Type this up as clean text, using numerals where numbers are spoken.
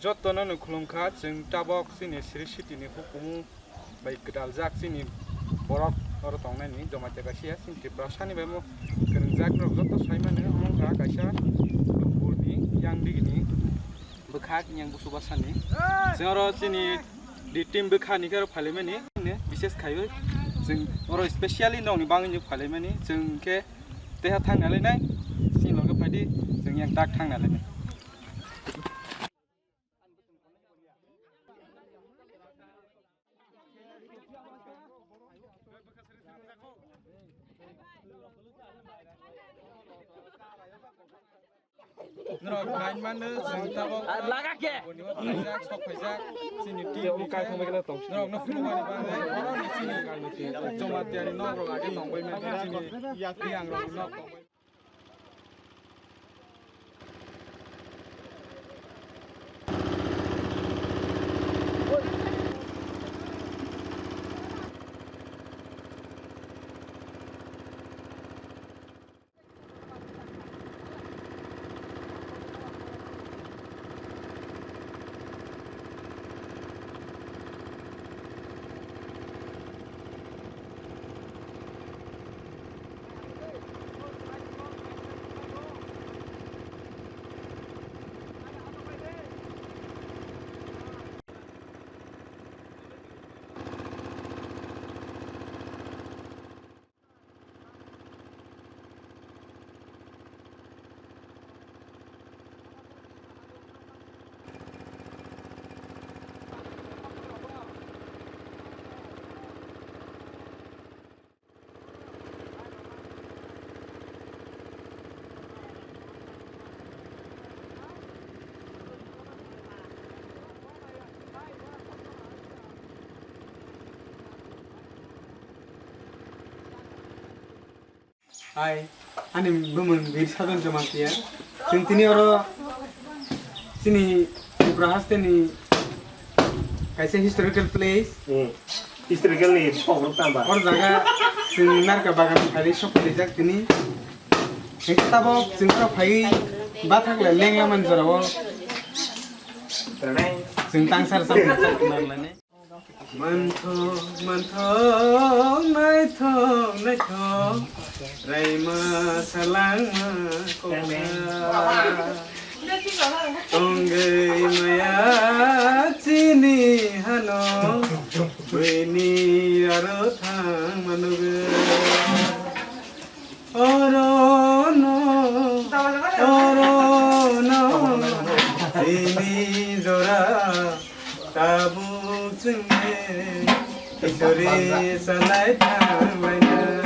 जतन खुलुमखा जों टाबक जोंनि सिरि सिटिनि हुकुम बाय गोदाल जाक जोंनि बरक अर तंनायनि जमाते गासिया जों त्रिपुरा सानिबाय मो गोरों जाक रक जत सायमानो मंगा गासिया दुपुरनि यां दिगिनि बोखा यां बुसुबासानि जों अर जोंनि दि टीम बोखानि गार फालिमानि विशेष खायो जों अर स्पेशली नौनि बाङैनि फालिमानि जों के देहा थांनालायनाय जों लगे फायदि जों यां दाग थांनालायनाय Nero kain mana sentabo lagak ya fajak sok fajak sini tim kai thong bagala tong nero no film ani bang orang ni sini kai mati cuma tiari no ro age nong bai men sini yang ro no tong bai Hai, ani bumun bir sadon jamatia. Sintini oro sini Ibrahasta ni kaisa historical place. Historical ni shop tambah. Or jaga sinar ka bagan kali shop dijak tini. Kita bo singkro phai bathak le leng laman jarawo. Terenai. Singtang sar sam nar lane. Manthong manthong nai thong Raima salang koma Tonggai maya chini hano Weni aro thang manuga Oro no Ini jora tabu chungge Isori sanai thang maya